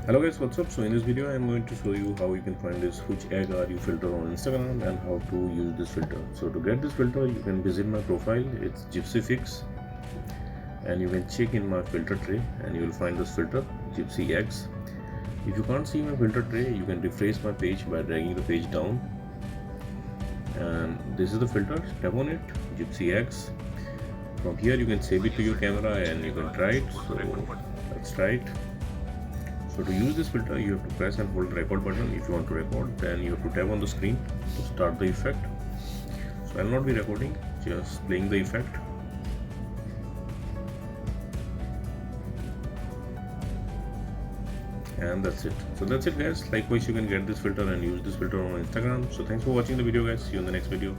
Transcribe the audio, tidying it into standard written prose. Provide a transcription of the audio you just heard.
Hello guys, what's up? So in this video I am going to show you how you can find this which egg are you filter on Instagram and how to use this filter. So to get this filter you can visit my profile, it's Jypsyfix, and you can check in my filter tray and you will find this filter Gypsy X. If you can't see my filter tray, you can refresh my page by dragging the page down, and this is the filter. Tap on it, Gypsy X. From here you can save it to your camera and you can try it. So let's try it. So to use this filter, you have to press and hold the record button. If you want to record, then you have to tap on the screen to start the effect. So I'll not be recording, just playing the effect. And that's it. So that's it guys. Likewise, you can get this filter and use this filter on Instagram. So thanks for watching the video guys. See you in the next video.